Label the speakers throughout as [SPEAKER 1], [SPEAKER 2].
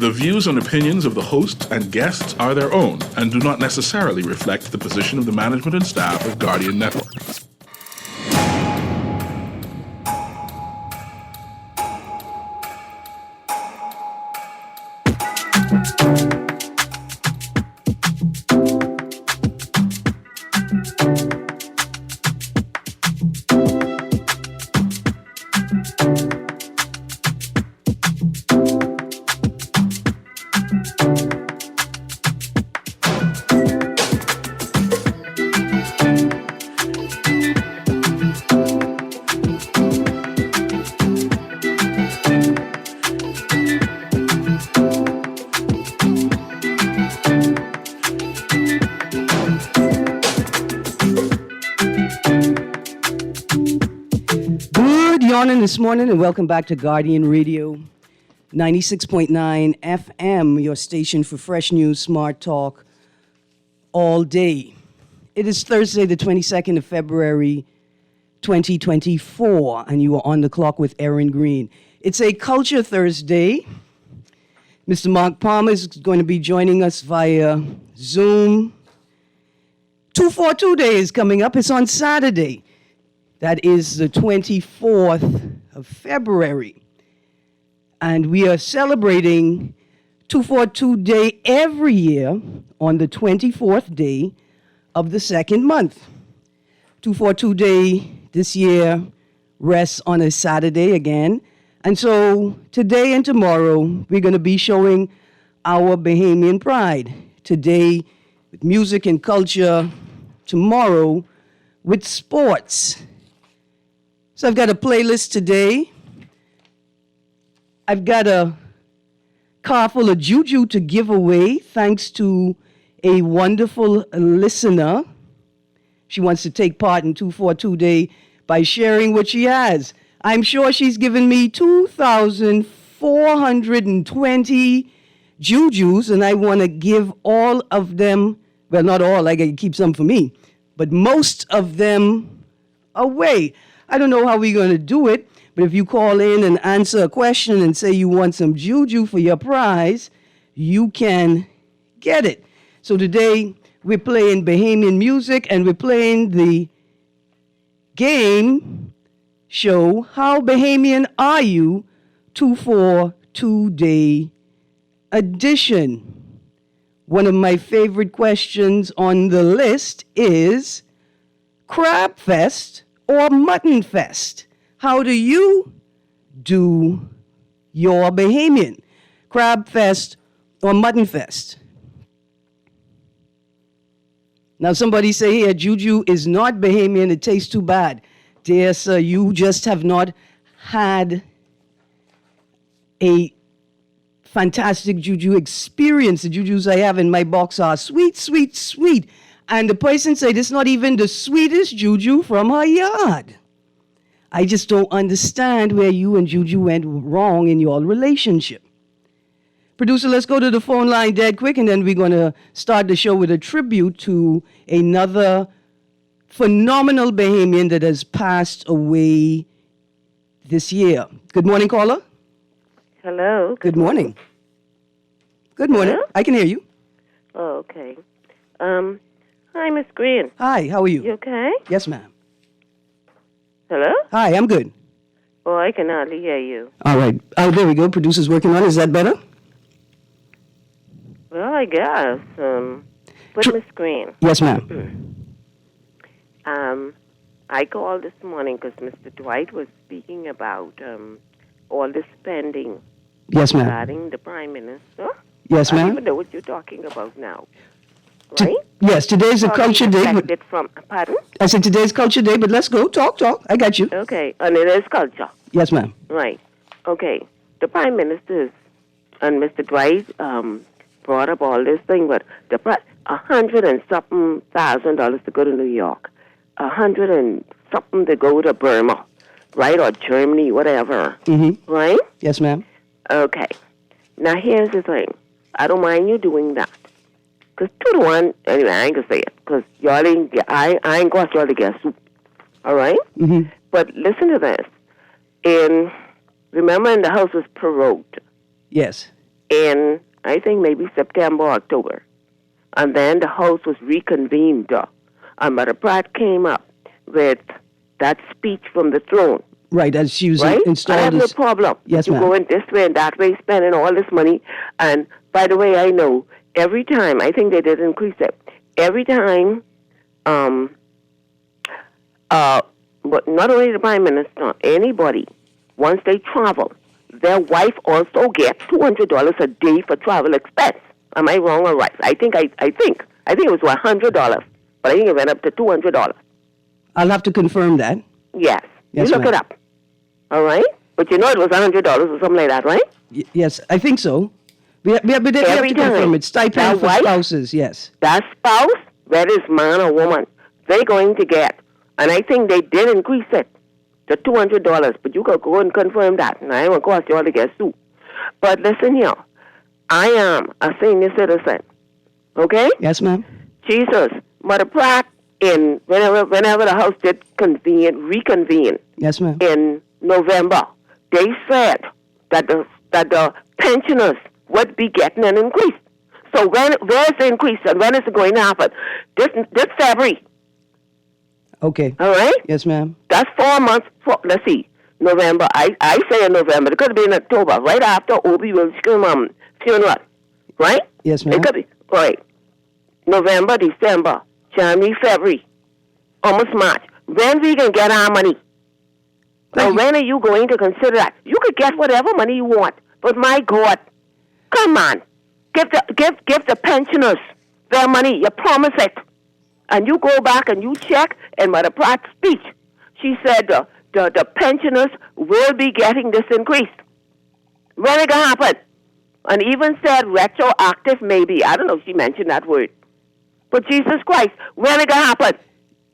[SPEAKER 1] The views and opinions of the hosts and guests are their own and do not necessarily reflect the position of the management and staff of Guardian Network.
[SPEAKER 2] This morning, and welcome back to Guardian Radio 96.9 FM, your station for fresh news, smart talk, all day. It is Thursday, the 22nd of February, 2024, and you are on the clock with Erin Green. It's a Culture Thursday. Mr. Mark Palmer is going to be joining us via Zoom. 242 Day is coming up. It's on Saturday. That is the 24th of February. And we are celebrating 242 Day every year on the 24th day of the second month. 242 Day this year rests on a Saturday again. And so today and tomorrow, we're going to be showing our Bahamian pride. Today with music and culture, tomorrow with sports. So I've got a playlist today. I've got a car full of juju to give away thanks to a wonderful listener. She wants to take part in 242 Day by sharing what she has. I'm sure she's given me 2,420 jujus, and I want to give all of them, well, not all, I got to keep some for me, but most of them away. I don't know how we're going to do it, but if you call in and answer a question and say you want some juju for your prize, you can get it. So today we're playing Bahamian music and we're playing the game show, How Bahamian Are You? 242 Day edition. One of my favorite questions on the list is Crab Fest or Mutton Fest? How do you do your Bahamian? Crab Fest or Mutton Fest? Now somebody say here, juju is not Bahamian, it tastes too bad. Dear sir, you just have not had a fantastic juju experience. The jujus I have in my box are sweet, sweet, sweet. And the person said it's not even the sweetest juju from her yard. I just don't understand where you and Juju went wrong in your relationship. Producer, let's go to the phone line dead quick, and then we're going to start the show with a tribute to another phenomenal Bahamian that has passed away this year. Good morning, caller.
[SPEAKER 3] Hello.
[SPEAKER 2] Good morning. Good morning.
[SPEAKER 3] Hello?
[SPEAKER 2] I can hear you.
[SPEAKER 3] Oh, okay. Hi, Miss Green.
[SPEAKER 2] Hi, how are you?
[SPEAKER 3] You okay?
[SPEAKER 2] Yes, ma'am.
[SPEAKER 3] Hello?
[SPEAKER 2] Hi, I'm good.
[SPEAKER 3] Oh, I can hardly hear you.
[SPEAKER 2] All right. Oh, there we go. Producer's working on it. Is that better?
[SPEAKER 3] Well, I guess. But Miss Green.
[SPEAKER 2] Yes, ma'am.
[SPEAKER 3] I called this morning because Mr. Dwight was speaking about all the spending.
[SPEAKER 2] Yes, ma'am.
[SPEAKER 3] Regarding the Prime Minister.
[SPEAKER 2] Yes,
[SPEAKER 3] I
[SPEAKER 2] ma'am.
[SPEAKER 3] don't even know what you're talking about now. Right?
[SPEAKER 2] Yes, today's a culture day.
[SPEAKER 3] Pardon?
[SPEAKER 2] I said today's culture day, but let's go. Talk. I got you.
[SPEAKER 3] Okay, and it is culture.
[SPEAKER 2] Yes, ma'am.
[SPEAKER 3] Right. Okay. The Prime Minister and Mr. Dwight brought up all this thing, but the $100 and something thousand to go to New York, $100 and something to go to Burma, right, or Germany, whatever.
[SPEAKER 2] Mm-hmm.
[SPEAKER 3] Right?
[SPEAKER 2] Yes, ma'am.
[SPEAKER 3] Okay. Now here's the thing. I don't mind you doing that. Because 2-1, anyway, I ain't going to say it. Because y'all ain't, I ain't going to y'all to get soup. All right?
[SPEAKER 2] Mm-hmm.
[SPEAKER 3] But listen to this. Remember, the house was prorogued.
[SPEAKER 2] Yes.
[SPEAKER 3] in, I think, maybe September or October. And then the House was reconvened. And Mother Pratt came up with that speech from the throne.
[SPEAKER 2] Right, as she was
[SPEAKER 3] Right?
[SPEAKER 2] installed.
[SPEAKER 3] I have no
[SPEAKER 2] as,
[SPEAKER 3] problem.
[SPEAKER 2] Yes,
[SPEAKER 3] you
[SPEAKER 2] ma'am.
[SPEAKER 3] go in this way and that way, spending all this money. And by the way, I know every time, I think they did increase it. Every time, but not only the Prime Minister, anybody, once they travel, their wife also gets $200 a day for travel expense. Am I wrong or right? I think it was $100, but I think it went up to $200.
[SPEAKER 2] I'll have to confirm that.
[SPEAKER 3] Yes.
[SPEAKER 2] Yes,
[SPEAKER 3] you look
[SPEAKER 2] ma'am.
[SPEAKER 3] it up. All right? But you know it was $100 or something like that, right?
[SPEAKER 2] Yes, I think so. But they have
[SPEAKER 3] Every
[SPEAKER 2] to confirm
[SPEAKER 3] time.
[SPEAKER 2] it. Stipend
[SPEAKER 3] That
[SPEAKER 2] for
[SPEAKER 3] wife?
[SPEAKER 2] spouses, yes.
[SPEAKER 3] That spouse, whether it's man or woman, they're going to get. And I think they did increase it to $200, but you could go and confirm that. And I won't cost you all to get sued. But listen here. I am a senior citizen. Okay?
[SPEAKER 2] Yes, ma'am.
[SPEAKER 3] Jesus, Mother Pratt, whenever the House did reconvene
[SPEAKER 2] Yes, ma'am.
[SPEAKER 3] in November, they said that the pensioners would be getting an increase. So where's the increase and when is it going to happen? This February.
[SPEAKER 2] Okay.
[SPEAKER 3] All right?
[SPEAKER 2] Yes, ma'am.
[SPEAKER 3] That's 4 months. Let's see. November. I say in November. It could be in October, right after Obi Wills' funeral. Right?
[SPEAKER 2] Yes, ma'am.
[SPEAKER 3] It could be. Right. November, December, January, February, almost March. When we can get our money? And when are you going to consider that? You could get whatever money you want, but my God, come on, give the pensioners their money. You promise it, and you go back and you check. In Mother Pratt's speech, she said the pensioners will be getting this increase. When it gonna happen? And even said retroactive, maybe. I don't know if she mentioned that word. But Jesus Christ, when it gonna happen?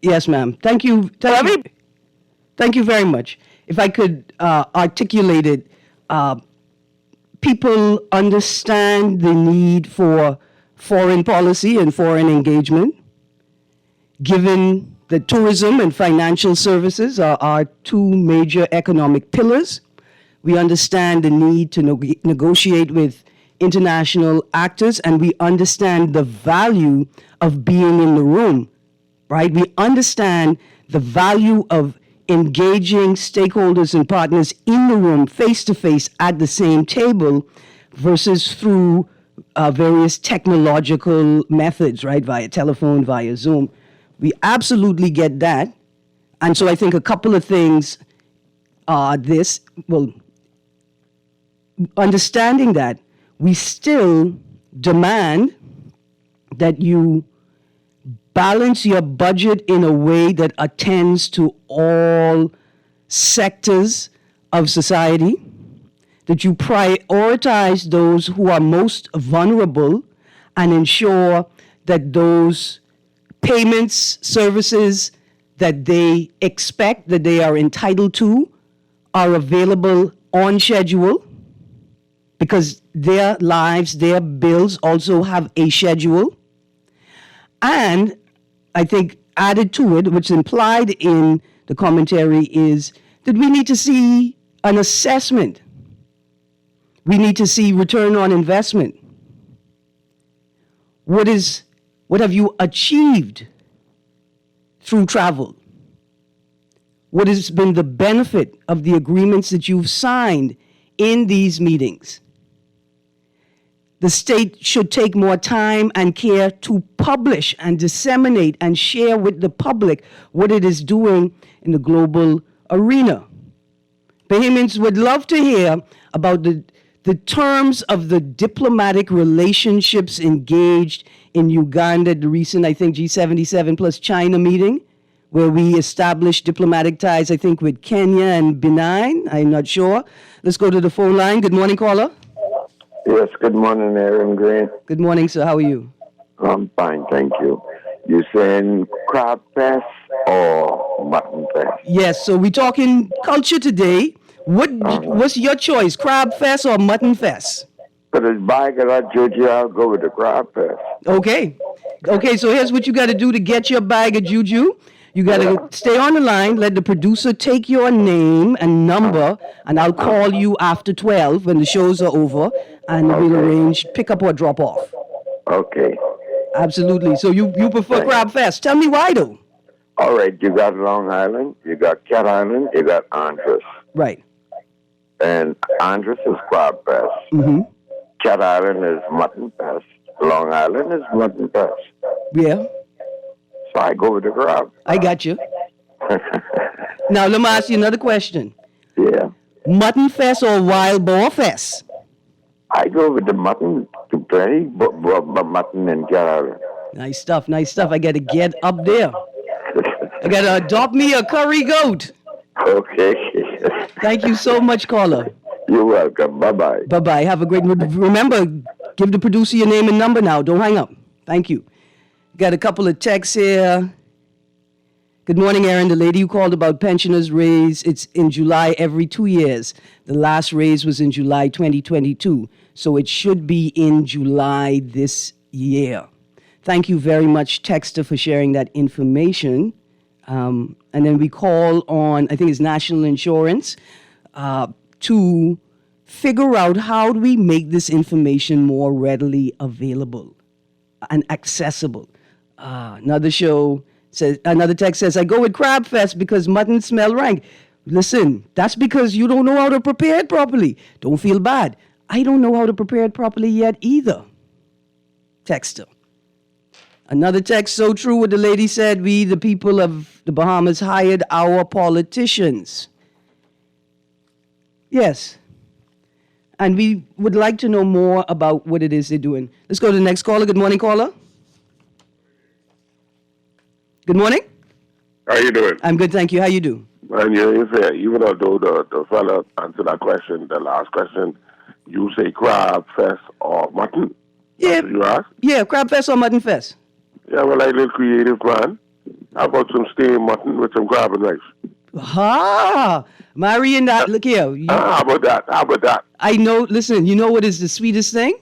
[SPEAKER 2] Yes, ma'am. Thank you. Thank you very much. If I could articulate it, people understand the need for foreign policy and foreign engagement, given that tourism and financial services are our two major economic pillars. We understand the need to negotiate with international actors, and we understand the value of being in the room, right? We understand the value of engaging stakeholders and partners in the room, face to face, at the same table, versus through various technological methods, right? Via telephone, via Zoom. We absolutely get that. And so I think a couple of things are this. Well, understanding that, we still demand that you balance your budget in a way that attends to all sectors of society, that you prioritize those who are most vulnerable and ensure that those payments, services that they expect, that they are entitled to, are available on schedule, because their lives, their bills also have a schedule. And I think added to it, which is implied in the commentary, is that we need to see an assessment. We need to see return on investment. What have you achieved through travel? What has been the benefit of the agreements that you've signed in these meetings? The state should take more time and care to publish and disseminate and share with the public what it is doing in the global arena. Bahamians would love to hear about the terms of the diplomatic relationships engaged in Uganda at the recent, I think, G77 plus China meeting, where we established diplomatic ties, I think, with Kenya and Benin. I'm not sure. Let's go to the phone line. Good morning, caller.
[SPEAKER 4] Yes, good morning, Erin Green.
[SPEAKER 2] Good morning, sir. How are you?
[SPEAKER 4] I'm fine, thank you. You saying crab fest or mutton fest?
[SPEAKER 2] Yes, so we're talking culture today. What's your choice, crab fest or mutton fest?
[SPEAKER 4] But as bag of that juju, I'll go with the crab fest.
[SPEAKER 2] Okay, so here's what you got to do to get your bag of juju. You got to stay on the line. Let the producer take your name and number, and I'll call you after 12 when the shows are over, and we'll arrange pick up or drop off.
[SPEAKER 4] Okay.
[SPEAKER 2] Absolutely. So you prefer Crab Fest. Tell me why, though.
[SPEAKER 4] All right, you got Long Island, you got Cat Island, you got Andros.
[SPEAKER 2] Right.
[SPEAKER 4] And Andros is Crab Fest.
[SPEAKER 2] Mm-hmm.
[SPEAKER 4] Cat Island is Mutton Fest. Long Island is Mutton Fest.
[SPEAKER 2] Yeah.
[SPEAKER 4] So I go with the crab.
[SPEAKER 2] I got you. Now, let me ask you another question.
[SPEAKER 4] Yeah.
[SPEAKER 2] Mutton Fest or Wild Boar Fest?
[SPEAKER 4] I go with the mutton to play, but mutton and Cat Island.
[SPEAKER 2] Nice stuff, nice stuff. I got to get up there. I got to adopt me a curry goat.
[SPEAKER 4] Okay.
[SPEAKER 2] Thank you so much, caller.
[SPEAKER 4] You're welcome. Bye-bye.
[SPEAKER 2] Bye-bye. Have a great... Remember, give the producer your name and number now. Don't hang up. Thank you. Got a couple of texts here. Good morning, Erin. The lady who called about pensioners' raise, it's in July every 2 years. The last raise was in July 2022, so it should be in July this year. Thank you very much, Texter, for sharing that information. And then we call on, I think it's National Insurance, to figure out how do we make this information more readily available and accessible. Another text says, I go with Crab Fest because mutton smell rank. Listen, that's because you don't know how to prepare it properly. Don't feel bad. I don't know how to prepare it properly yet either. Texter. Another text, so true what the lady said, we, the people of the Bahamas, hired our politicians. Yes. And we would like to know more about what it is they're doing. Let's go to the next caller. Good morning, caller. Good morning.
[SPEAKER 5] How you doing?
[SPEAKER 2] I'm good, thank you. How you do?
[SPEAKER 5] And you say, even although the fella answered that question, the last question, you say crab, fest, or mutton?
[SPEAKER 2] Yeah.
[SPEAKER 5] That's what you ask?
[SPEAKER 2] Yeah, Crab Fest or Mutton Fest?
[SPEAKER 5] Yeah, well, like a little creative, man. How about some steamed mutton with some crab and rice?
[SPEAKER 2] Ha! Marion, look here.
[SPEAKER 5] How about that? How about that?
[SPEAKER 2] I know, listen, you know what is the sweetest thing?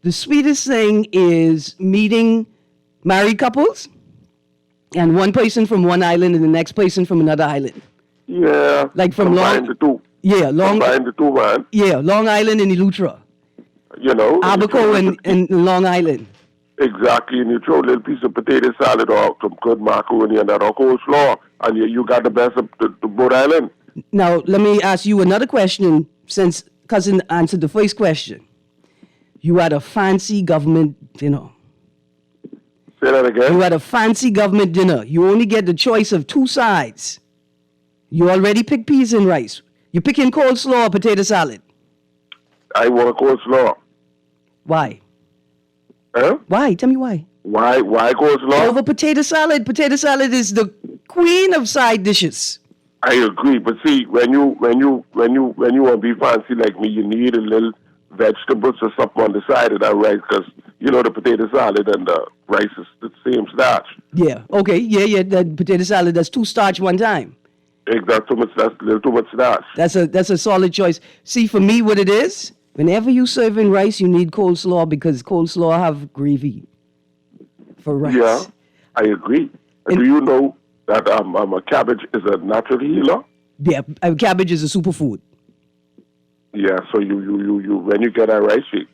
[SPEAKER 2] The sweetest thing is meeting married couples and one person from one island and the next person from another island.
[SPEAKER 5] Yeah.
[SPEAKER 2] Like from
[SPEAKER 5] combine the two.
[SPEAKER 2] Yeah,
[SPEAKER 5] Combine the two, man.
[SPEAKER 2] Yeah, Long Island and Eleuthera.
[SPEAKER 5] You know.
[SPEAKER 2] Abaco and Long Island.
[SPEAKER 5] Exactly, and you throw a little piece of potato salad or some good macaroni and that or coleslaw, and you got the best of the both island.
[SPEAKER 2] Now, let me ask you another question, since Cousin answered the first question. You had a fancy government dinner.
[SPEAKER 5] Say that again?
[SPEAKER 2] You had a fancy government dinner. You only get the choice of two sides. You already picked peas and rice. You picking coleslaw or potato salad?
[SPEAKER 5] I want a coleslaw.
[SPEAKER 2] Why?
[SPEAKER 5] Huh?
[SPEAKER 2] Why? Tell me why.
[SPEAKER 5] Why coleslaw?
[SPEAKER 2] Over potato salad. Potato salad is the queen of side dishes.
[SPEAKER 5] I agree, but see, when you want to be fancy like me, you need a little vegetables or something on the side of that rice, because you know the potato salad and the rice is the same starch.
[SPEAKER 2] Yeah. Okay. Yeah. That potato salad, that's two starch one time.
[SPEAKER 5] Exactly. That's a little too much starch.
[SPEAKER 2] That's a solid choice. See, for me, what it is, whenever you serving rice, you need coleslaw because coleslaw have gravy for rice.
[SPEAKER 5] Yeah, I agree. And do you know that a cabbage is a natural healer?
[SPEAKER 2] Yeah, cabbage is a superfood.
[SPEAKER 5] Yeah, so you when you get that rice, you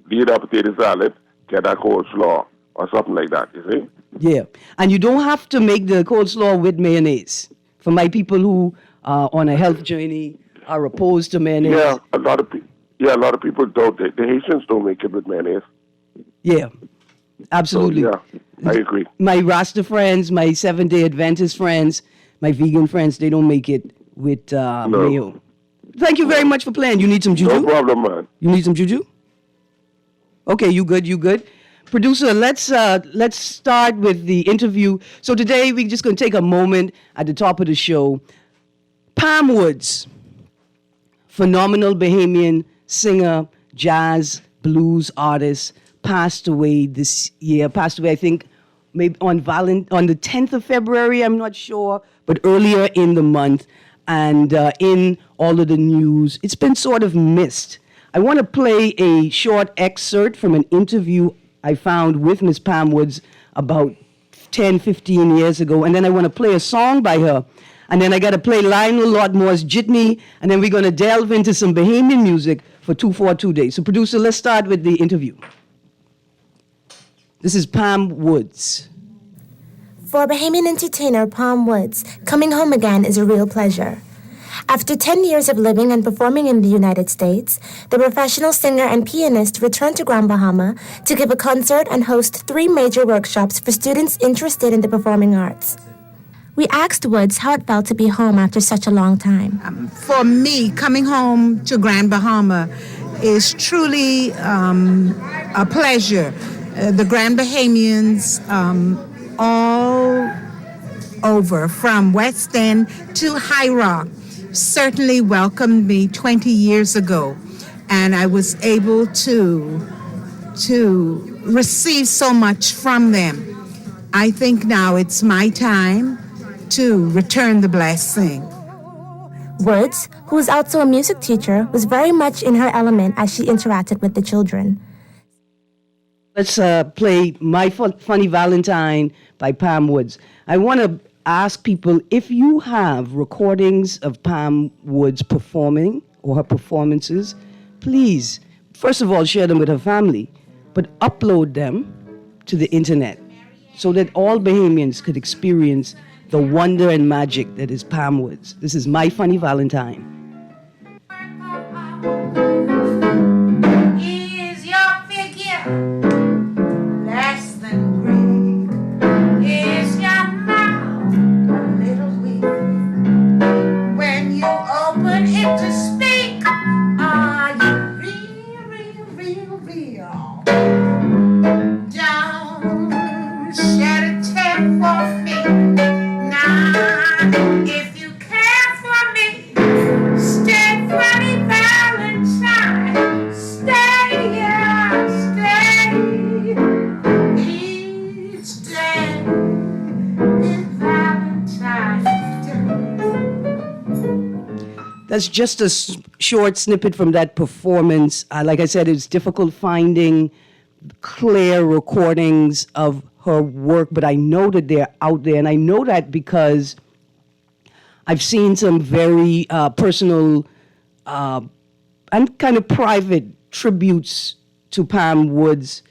[SPEAKER 5] leave that potato salad, get that coleslaw or something like that, you see?
[SPEAKER 2] Yeah, and you don't have to make the coleslaw with mayonnaise. For my people who are on a health journey, are opposed to mayonnaise.
[SPEAKER 5] Yeah, a lot of people don't. The Haitians don't make it with mayonnaise.
[SPEAKER 2] Yeah, absolutely.
[SPEAKER 5] So, yeah, I agree.
[SPEAKER 2] My Rasta friends, my Seventh-day Adventist friends, my vegan friends, they don't make it with mayo. Thank you very much for playing. You need some juju?
[SPEAKER 5] No problem, man.
[SPEAKER 2] You need some juju? Okay, you good. Producer, let's start with the interview. So today we're just going to take a moment at the top of the show. Pam Woods, phenomenal Bahamian singer, jazz, blues artist, passed away this year. Passed away, I think, maybe on the 10th of February, I'm not sure, but earlier in the month. And in all of the news, it's been sort of missed. I want to play a short excerpt from an interview I found with Miss Pam Woods about 10, 15 years ago, and then I want to play a song by her. And then I got to play Lionel Lotmore's Jitney, and then we're going to delve into some Bahamian music for 242 days. So, producer, let's start with the interview. This is Pam Woods.
[SPEAKER 6] For Bahamian entertainer Pam Woods, coming home again is a real pleasure. After 10 years of living and performing in the United States, the professional singer and pianist returned to Grand Bahama to give a concert and host 3 major workshops for students interested in the performing arts. We asked Woods how it felt to be home after such a long time.
[SPEAKER 7] For me, coming home to Grand Bahama is truly a pleasure. The Grand Bahamians, all over, from West End to High Rock, certainly welcomed me 20 years ago, and I was able to receive so much from them. I think now it's my time to return the blessing.
[SPEAKER 6] Woods, who is also a music teacher, was very much in her element as she interacted with the children.
[SPEAKER 2] Let's play My Funny Valentine by Pam Woods. I want to ask people if you have recordings of Pam Woods performing or her performances, please, first of all, share them with her family, but upload them to the internet so that all Bahamians could experience the wonder and magic that is Pam Woods. This is My Funny Valentine.
[SPEAKER 8] Is your figure less than great? Is your mouth a little weak? When you open it to speak, are you real? Don't shed a tear for me. If you care for me, stay, funny Valentine. Stay, yeah, stay. Each day is Valentine's Day.
[SPEAKER 2] That's just a short snippet from that performance. Like I said, it's difficult finding clear recordings of her work, but I know that they're out there, and I know that because I've seen some very personal and kind of private tributes to Pam Woods.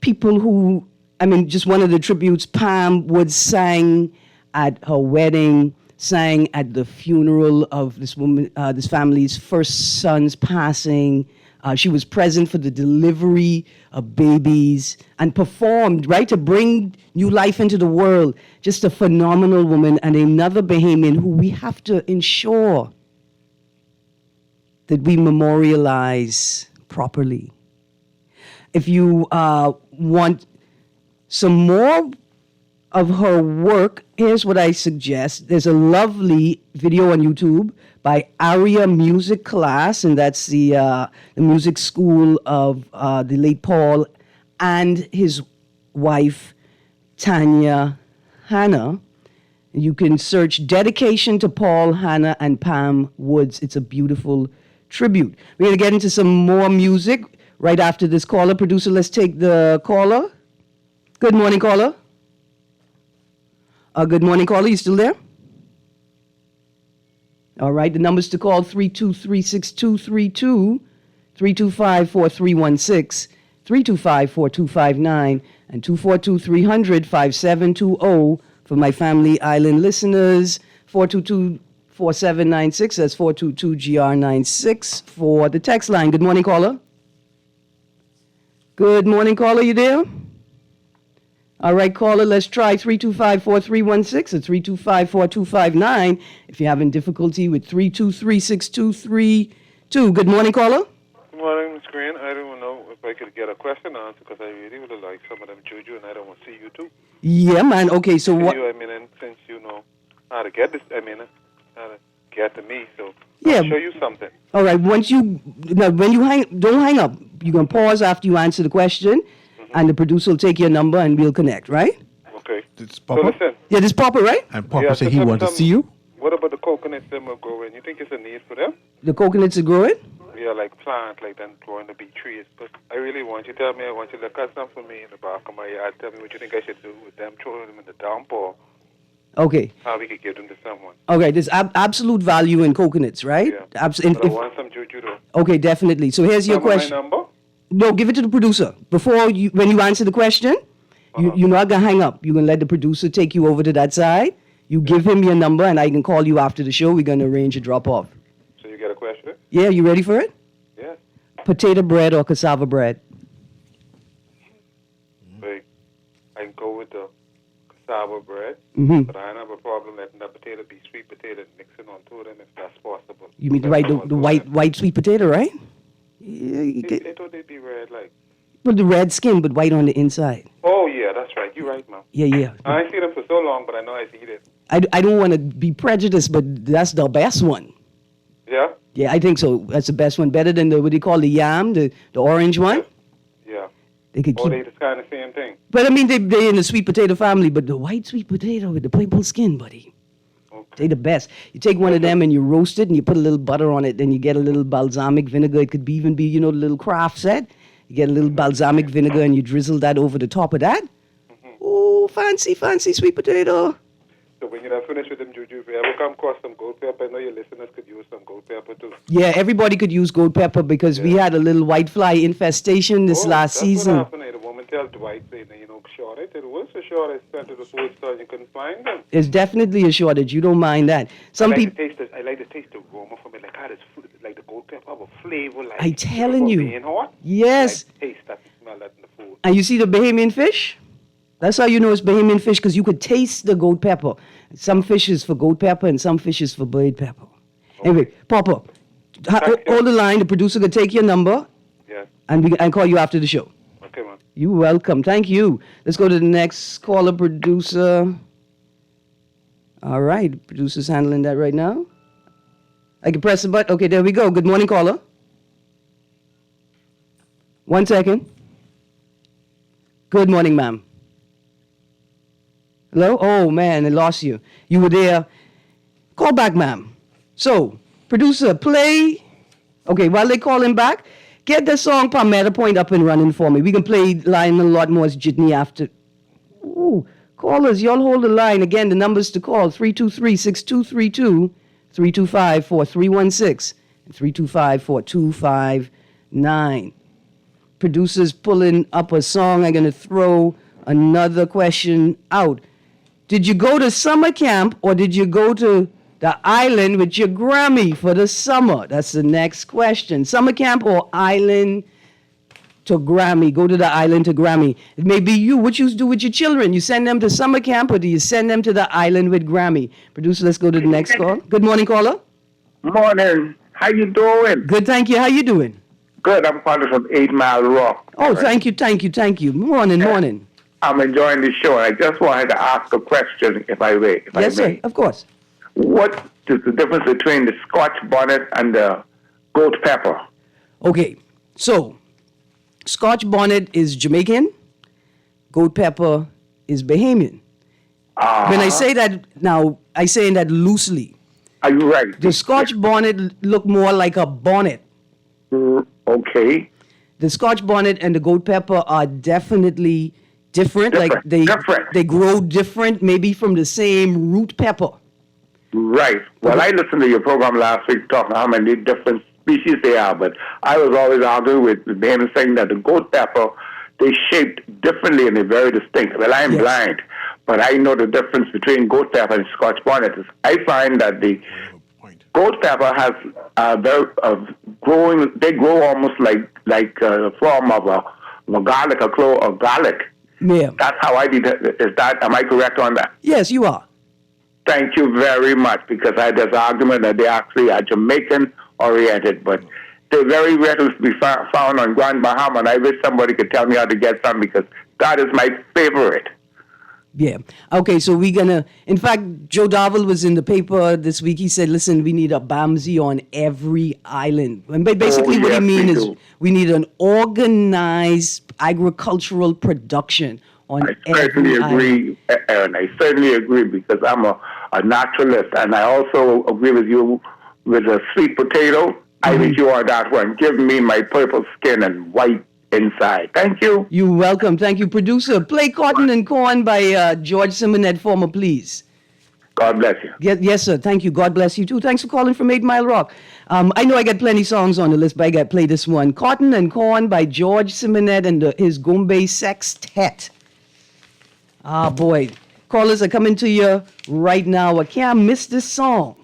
[SPEAKER 2] People who, just one of the tributes, Pam Woods sang at her wedding, sang at the funeral of this woman, this family's first son's passing. She was present for the delivery of babies and performed, right, to bring new life into the world. Just a phenomenal woman and another Bahamian who we have to ensure that we memorialize properly. If you want some more of her work, here's what I suggest. There's a lovely video on YouTube by Aria Music Class, and that's the music school of the late Paul and his wife, Tanya Hannah. You can search Dedication to Paul, Hannah, and Pam Woods. It's a beautiful tribute. We're going to get into some more music right after this caller. Producer, let's take the caller. Good morning, caller. Good morning, caller. You still there? All right. The numbers to call 323-6232, 325-4316, 325-4259, and 242-300-5720 for my Family Island listeners. 422-4796. That's 422-GR96 for the text line. Good morning, caller. Good morning, caller. You there? All right, caller, let's try 325-4316 or 325-4259 if you're having difficulty with 323-6232. Good morning, caller.
[SPEAKER 9] Good morning, Ms. Green. I don't know if I could get a question answered because I really would like some of them juju, and I don't want to see you too.
[SPEAKER 2] Yeah, man. Okay, so what?
[SPEAKER 9] And since you know how to get this, how to get to me, so
[SPEAKER 2] yeah.
[SPEAKER 9] I'll show you something.
[SPEAKER 2] All right, when you don't hang up. You're going to pause after you answer the question. And the producer will take your number and we'll connect, right?
[SPEAKER 9] Okay.
[SPEAKER 1] It's Papa?
[SPEAKER 9] So listen.
[SPEAKER 2] Yeah, this Papa, right?
[SPEAKER 1] And Papa said he wanted to see you?
[SPEAKER 9] What about the coconuts that are growing? You think it's a need for them?
[SPEAKER 2] The coconuts are growing?
[SPEAKER 9] like plant, like then growing the big trees. But I really want you to tell me, I want you to look at some for me in the back of my yard. Tell me what you think I should do with them, throwing them in the dump, or
[SPEAKER 2] Okay.
[SPEAKER 9] how we could give them to someone.
[SPEAKER 2] Okay, there's absolute value in coconuts, right?
[SPEAKER 9] Yeah. But I want some juju though.
[SPEAKER 2] Okay, definitely. So here's your question.
[SPEAKER 9] My number?
[SPEAKER 2] No, give it to the producer. Before you, when you answer the question, you're not going to hang up. You're going to let the producer take you over to that side. You give him your number, and I can call you after the show. We're going to arrange a drop-off.
[SPEAKER 9] So you get a question?
[SPEAKER 2] Yeah, you ready for it?
[SPEAKER 9] Yeah.
[SPEAKER 2] Potato bread or cassava bread?
[SPEAKER 9] Like, I can go with the cassava bread, but I don't have a problem letting the potato be sweet potato and mixing on two of them if that's possible.
[SPEAKER 2] You mean the white sweet potato, right? Yeah, you
[SPEAKER 9] I
[SPEAKER 2] get,
[SPEAKER 9] thought they'd be red, like.
[SPEAKER 2] well, the red skin, but white on the inside.
[SPEAKER 9] Oh, yeah, that's right. You're right, man.
[SPEAKER 2] Yeah.
[SPEAKER 9] I ain't seen them for so long, but I know I've eaten it.
[SPEAKER 2] I don't want to be prejudiced, but that's the best one.
[SPEAKER 9] Yeah?
[SPEAKER 2] Yeah, I think so. That's the best one. Better than the, what do you call the yam, the orange one?
[SPEAKER 9] Yeah.
[SPEAKER 2] They could keep.
[SPEAKER 9] They just kind of same thing.
[SPEAKER 2] But I mean, they're in the sweet potato family, but the white sweet potato with the purple skin, buddy.
[SPEAKER 9] Okay.
[SPEAKER 2] They the best. You take one of them and you roast it and you put a little butter on it, then you get a little balsamic vinegar. It could be even be, the little craft set. You get a little balsamic vinegar and you drizzle that over the top of that. Oh, fancy sweet potato.
[SPEAKER 9] So when you're finished with them, Juju, if you ever come across some gold pepper, I know your listeners could use some gold pepper too.
[SPEAKER 2] Yeah, everybody could use gold pepper because we had a little whitefly infestation this last season.
[SPEAKER 9] That's what happened. The woman tells Dwight, saying, shortage. It was a shortage. Sent to the food store and you couldn't find them.
[SPEAKER 2] There's definitely a shortage. You don't mind that. Some people.
[SPEAKER 9] I like to taste the aroma from it. Like how this food, like the gold pepper have a flavor. Like
[SPEAKER 2] I'm telling you.
[SPEAKER 9] Being hot.
[SPEAKER 2] Yes.
[SPEAKER 9] I like to taste that, smell that in the food.
[SPEAKER 2] And you see the Bahamian fish? That's how you know it's Bahamian fish, because you could taste the gold pepper. Some fish is for gold pepper and some fish is for bird pepper. Okay. Anyway, Papa, hold the line. The producer could take your number.
[SPEAKER 9] Yes.
[SPEAKER 2] And I call you after the show.
[SPEAKER 9] Okay, man.
[SPEAKER 2] You're welcome. Thank you. Let's go to the next caller, producer. All right. Producer's handling that right now. I can press the button. Okay, there we go. Good morning, caller. 1 second. Good morning, ma'am. Hello? Oh, man, I lost you. You were there. Call back, ma'am. So, producer, play. Okay, while they call him back, get the song Palmetto Point up and running for me. We can play Lionel Lotmore's Jitney after. Ooh, callers, y'all hold the line. Again, the numbers to call, 323-6232, 325-4316, and 325-4259. Producer's pulling up a song. I'm going to throw another question out. Did you go to summer camp or did you go to the island with your Grammy for the summer? That's the next question. Summer camp or island to Grammy? Go to the island to Grammy. It may be you. What you do with your children? You send them to summer camp or do you send them to the island with Grammy? Producer, let's go to the next call. Good morning, caller.
[SPEAKER 10] Morning. How you doing?
[SPEAKER 2] Good, thank you. How you doing?
[SPEAKER 10] Good. I'm calling from 8 Mile Rock.
[SPEAKER 2] Oh, thank you. Morning.
[SPEAKER 10] I'm enjoying the show. I just wanted to ask a question, if I may.
[SPEAKER 2] Yes, sir. Of course.
[SPEAKER 10] What is the difference between the Scotch bonnet and the gold pepper?
[SPEAKER 2] Okay, so Scotch bonnet is Jamaican, gold pepper is Bahamian. When I say that now, I say that loosely.
[SPEAKER 10] Are you right?
[SPEAKER 2] The Scotch bonnet look more like a bonnet.
[SPEAKER 10] Okay.
[SPEAKER 2] The Scotch bonnet and the gold pepper are definitely different. Like they grow different, maybe from the same root pepper.
[SPEAKER 10] Right. Well, I listened to your program last week talking how many different species they are, but I was always arguing with them saying that the gold pepper, they shaped differently and they're very distinct. Well, I'm blind, but I know the difference between gold pepper and Scotch bonnet. I find that the gold pepper has growing. They grow almost like a form of a garlic, a clove of garlic.
[SPEAKER 2] Yeah.
[SPEAKER 10] That's how I did it. Is that? Am I correct on that?
[SPEAKER 2] Yes, you are.
[SPEAKER 10] Thank you very much, because I had this argument that they actually are Jamaican-oriented, but they're very rare to be found on Grand Bahama, and I wish somebody could tell me how to get some, because that is my favorite.
[SPEAKER 2] Yeah. Okay, so we're going to... In fact, Joe Darville was in the paper this week. He said, listen, we need a Bamsi on every island. And basically what he means is we need an organized agricultural production on every island.
[SPEAKER 10] Erin. I certainly agree, because I'm a naturalist, and I also agree with you with the sweet potato I wish you all that one. Give me my purple skin and white inside. Thank you.
[SPEAKER 2] You're welcome. Thank you, producer. Play Cotton and Corn by George Simonet, former, please.
[SPEAKER 10] God bless you.
[SPEAKER 2] Yes, sir. Thank you. God bless you, too. Thanks for calling from 8 Mile Rock. I know I got plenty songs on the list, but I got to play this one. Cotton and Corn by George Simonet and his Gombe Sextet. Ah, boy. Callers are coming to you right now. I can't miss this song.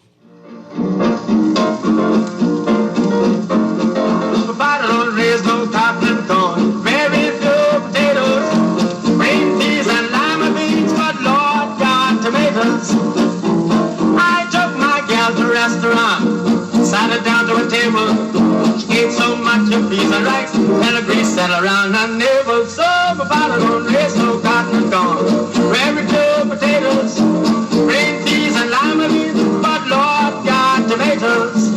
[SPEAKER 8] Raise no cotton and corn, very few potatoes, green peas and lima beans, but Lord God, tomatoes. I took my gal to a restaurant, sat her down to a table. She ate so much of peas and rice, and a grease settled around her navel. So my father don't raise no cotton and corn, very few potatoes, green peas and lima beans, but Lord God, tomatoes.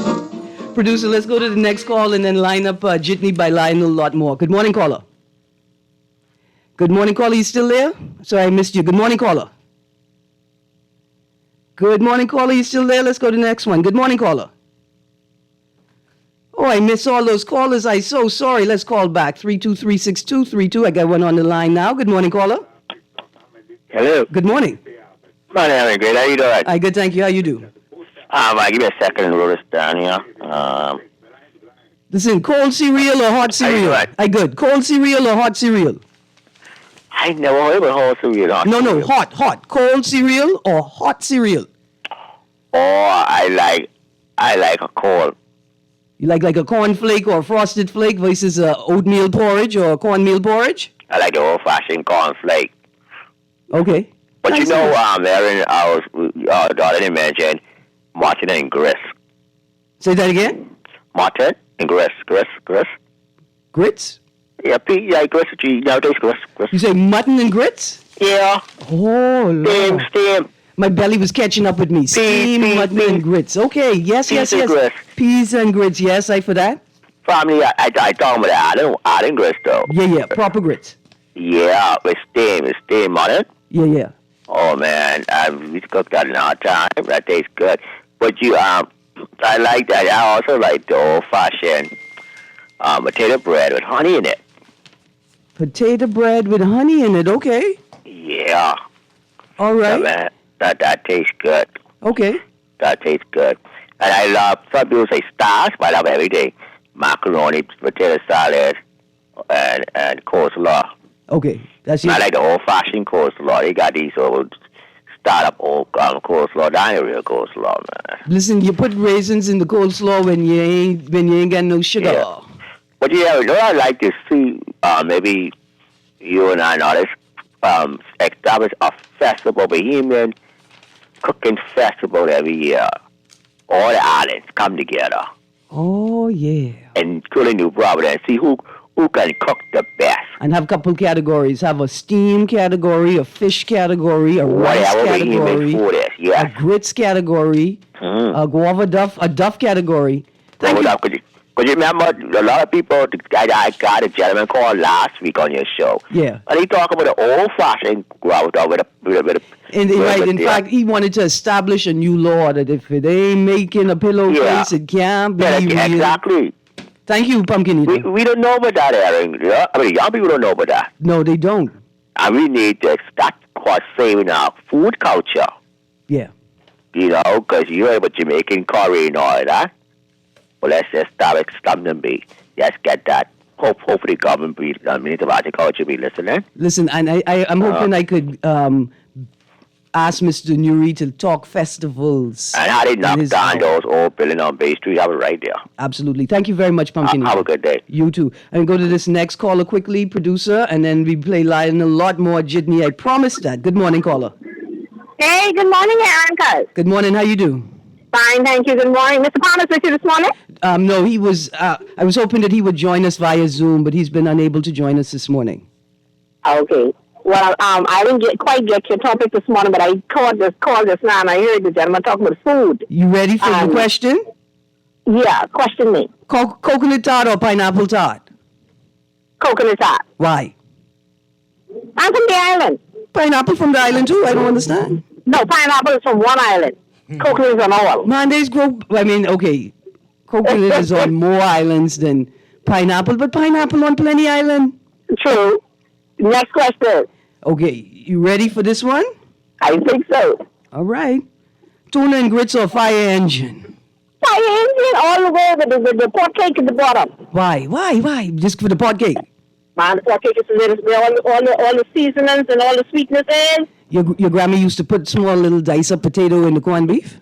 [SPEAKER 2] Producer, let's go to the next call and then line up Jitney by Lionel Lot More. Good morning, caller. Good morning, caller. You still there? Sorry, I missed you. Good morning, caller. Good morning, caller. You still there? Let's go to the next one. Good morning, caller. Oh, I missed all those callers. I'm so sorry. Let's call back. 3236232. I got one on the line now. Good morning, caller.
[SPEAKER 11] Hello.
[SPEAKER 2] Good morning.
[SPEAKER 11] My name is great. How you doing?
[SPEAKER 2] Hi, good. Thank you. How you do?
[SPEAKER 11] Give me a second to wrote this down here.
[SPEAKER 2] Listen, cold cereal or hot cereal? I good. Cold cereal or hot cereal?
[SPEAKER 11] I never heard of hot cereal.
[SPEAKER 2] No, hot. Cold cereal or hot cereal?
[SPEAKER 11] Oh, I like a cold.
[SPEAKER 2] You like a cornflake or a frosted flake versus oatmeal porridge or cornmeal porridge?
[SPEAKER 11] I like the old-fashioned cornflake.
[SPEAKER 2] Okay.
[SPEAKER 11] But
[SPEAKER 2] nice.
[SPEAKER 11] you know, Erin, I didn't mention mutton and grits.
[SPEAKER 2] Say that again?
[SPEAKER 11] Mutton and grits.
[SPEAKER 2] Grits?
[SPEAKER 11] Yeah, grits. Grits.
[SPEAKER 2] You say mutton and grits?
[SPEAKER 11] Yeah.
[SPEAKER 2] Oh, Lord.
[SPEAKER 11] Steam.
[SPEAKER 2] My belly was catching up with me. Steam, mutton, and grits. Okay, yes.
[SPEAKER 11] And grits.
[SPEAKER 2] Peas and grits, yes, I for that.
[SPEAKER 11] Family, I talking about adding grits, though.
[SPEAKER 2] Yeah, proper grits.
[SPEAKER 11] Yeah, with steam mutton.
[SPEAKER 2] Yeah.
[SPEAKER 11] Oh, man, we cooked that in our time. That tastes good. But I like that. I also like the old-fashioned potato bread with honey in it.
[SPEAKER 2] Potato bread with honey in it, okay.
[SPEAKER 11] Yeah.
[SPEAKER 2] All right.
[SPEAKER 11] Yeah, man, that tastes good.
[SPEAKER 2] Okay.
[SPEAKER 11] That tastes good. And I love, some people say stars, but I love everything. Macaroni, potato salad, and coleslaw.
[SPEAKER 2] Okay. That's it.
[SPEAKER 11] I like the old-fashioned coleslaw. They got these old start-up old coleslaw. That ain't real coleslaw, man.
[SPEAKER 2] Listen, you put raisins in the coleslaw when you ain't got no sugar.
[SPEAKER 11] Yeah. But yeah, you know, I'd like to see maybe you and I establish a festival, Bohemian cooking festival every year. All the islands come together.
[SPEAKER 2] Oh, yeah.
[SPEAKER 11] And to the New Providence, see who can cook the best.
[SPEAKER 2] And have a couple categories. Have a steam category, a fish category, a rice category,
[SPEAKER 11] food is, yes.
[SPEAKER 2] a grits category, a guava duff category.
[SPEAKER 11] Because you remember, a lot of people, I got a gentleman called last week on your show.
[SPEAKER 2] Yeah.
[SPEAKER 11] And he talked about the old-fashioned guava duff with a
[SPEAKER 2] in fact, he wanted to establish a new law that if it ain't making a pillowcase, it can't be real.
[SPEAKER 11] Exactly.
[SPEAKER 2] Thank you, Pumpkin Eater.
[SPEAKER 11] We don't know about that, Erin. Yeah? I mean, young people don't know about that.
[SPEAKER 2] No, they don't.
[SPEAKER 11] And we need to start saving our food culture.
[SPEAKER 2] Yeah.
[SPEAKER 11] You know, because you heard about Jamaican curry and all that. Well, let's just stop them be. Let's get that. Hopefully, government, Minister of Agriculture be listening.
[SPEAKER 2] Listen, and I'm hoping I could ask Mr. Nuri to talk festivals.
[SPEAKER 11] And how they knock down those old buildings on Bay Street. I was right there.
[SPEAKER 2] Absolutely. Thank you very much, Pumpkin.
[SPEAKER 11] Have a good day.
[SPEAKER 2] You too. And go to this next caller quickly, producer, and then we play Lionel a lot more Jitney. I promise that. Good morning, caller.
[SPEAKER 12] Hey, good morning, Erin.
[SPEAKER 2] Good morning. How you do?
[SPEAKER 12] Fine, thank you. Good morning. Mr. Palmer's with you this morning?
[SPEAKER 2] No, he was. I was hoping that he would join us via Zoom, but he's been unable to join us this morning.
[SPEAKER 12] Okay. Well, I didn't quite get your topic this morning, but I called this now, and I heard the gentleman talking about food.
[SPEAKER 2] You ready for the question?
[SPEAKER 12] Yeah, question me.
[SPEAKER 2] Coconut tart or pineapple tart?
[SPEAKER 12] Coconut tart.
[SPEAKER 2] Why?
[SPEAKER 12] I'm from the island.
[SPEAKER 2] Pineapple from the island too? I don't understand.
[SPEAKER 12] No, pineapple is from one island. Coconut is on all.
[SPEAKER 2] Man, they grow. I mean, okay. Coconut is on more islands than pineapple, but pineapple on Plenty Island.
[SPEAKER 12] True. Next question.
[SPEAKER 2] Okay, you ready for this one?
[SPEAKER 12] I think so.
[SPEAKER 2] All right. Tuna and grits or fire engine?
[SPEAKER 12] Fire engine all the way with the pot cake at the bottom.
[SPEAKER 2] Why? Just for the pot cake?
[SPEAKER 12] Man, the pot cake is where all the seasonings and all the sweetness is.
[SPEAKER 2] Your grandma used to put small little dice of potato in the corned beef?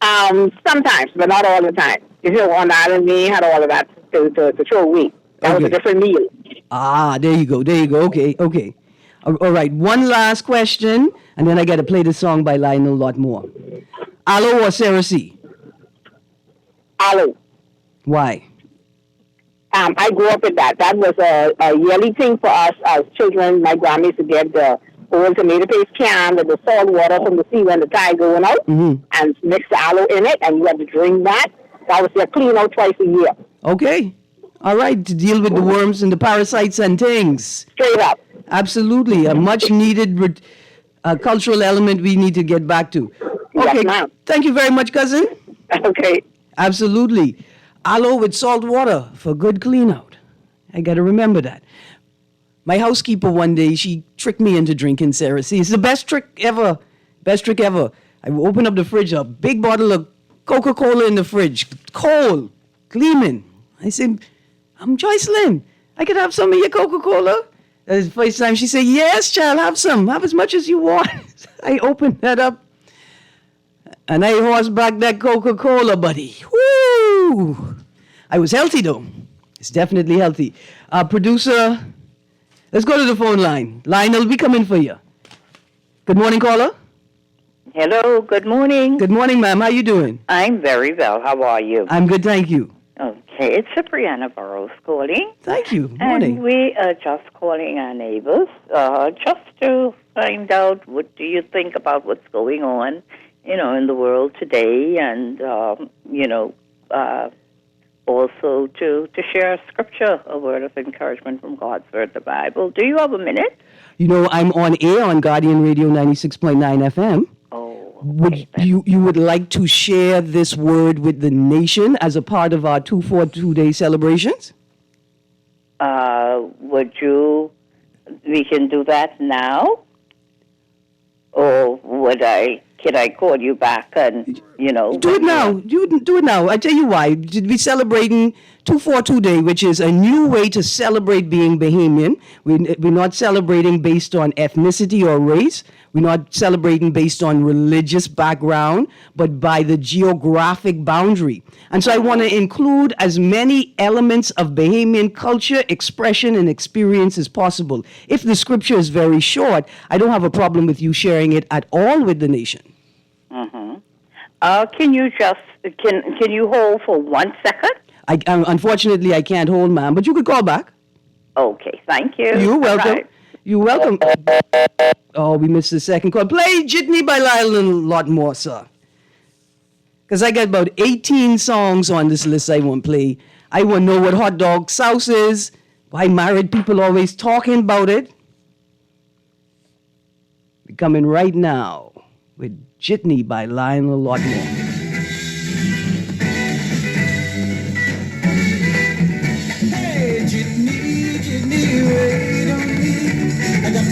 [SPEAKER 12] Sometimes, but not all the time. You know, on the island, we had all of that to throw away. That was a different meal.
[SPEAKER 2] Ah, there you go. Okay. All right, one last question, and then I got to play the song by Lionel Lotmore. Aloe or Sarah C?
[SPEAKER 12] Aloe.
[SPEAKER 2] Why?
[SPEAKER 12] I grew up with that. That was a yearly thing for us as children. My grandma used to get the old tomato paste can with the salt water from the sea when the tide going out, and mix the aloe in it, and you had to drink that. That was your clean out twice a year.
[SPEAKER 2] Okay. All right, to deal with the worms and the parasites and things.
[SPEAKER 12] Straight up.
[SPEAKER 2] Absolutely. A much needed cultural element we need to get back to. Okay.
[SPEAKER 12] Yes, ma'am.
[SPEAKER 2] Thank you very much, cousin.
[SPEAKER 12] Okay.
[SPEAKER 2] Absolutely. Aloe with salt water for good clean out. I got to remember that. My housekeeper one day, she tricked me into drinking Sarah C. It's the best trick ever. I opened up the fridge, a big bottle of Coca-Cola in the fridge, cold, gleaming. I said, I'm Joycelyn. I could have some of your Coca-Cola? That was the first time she said, yes, child, have some. Have as much as you want. I opened that up, and I horsebacked that Coca-Cola, buddy. Woo! I was healthy, though. It's definitely healthy. Producer, let's go to the phone line. Lionel, we coming for you. Good morning, caller.
[SPEAKER 13] Hello, good morning.
[SPEAKER 2] Good morning, ma'am. How you doing?
[SPEAKER 13] I'm very well. How are you?
[SPEAKER 2] I'm good, thank you.
[SPEAKER 13] Okay, it's Brianna Burrows calling.
[SPEAKER 2] Thank you. Morning.
[SPEAKER 13] And we are just calling our neighbors just to find out what do you think about what's going on, in the world today, and, also to share scripture, a word of encouragement from God's Word, the Bible. Do you have a minute?
[SPEAKER 2] I'm on air on Guardian Radio 96.9 FM. Would you would like to share this word with the nation as a part of our 242-day celebrations?
[SPEAKER 13] We can do that now? Or can I call you back and,
[SPEAKER 2] Do it now. Do it now. I tell you why. We're celebrating 242 Day, which is a new way to celebrate being Bahamian. We're not celebrating based on ethnicity or race. We're not celebrating based on religious background, but by the geographic boundary. And so I want to include as many elements of Bahamian culture, expression, and experience as possible. If the scripture is very short, I don't have a problem with you sharing it at all with the nation.
[SPEAKER 13] Can you hold for 1 second?
[SPEAKER 2] Unfortunately, I can't hold, ma'am, but you could call back.
[SPEAKER 13] Okay, thank you.
[SPEAKER 2] You're welcome.
[SPEAKER 13] Right.
[SPEAKER 2] You're welcome. Oh, we missed the second call. Play Jitney by Lionel Lotmore, sir. Because I got about 18 songs on this list I want to play. I want to know what hot dog sauce is, why married people always talking about it. We're coming right now with Jitney by Lionel Lotmore.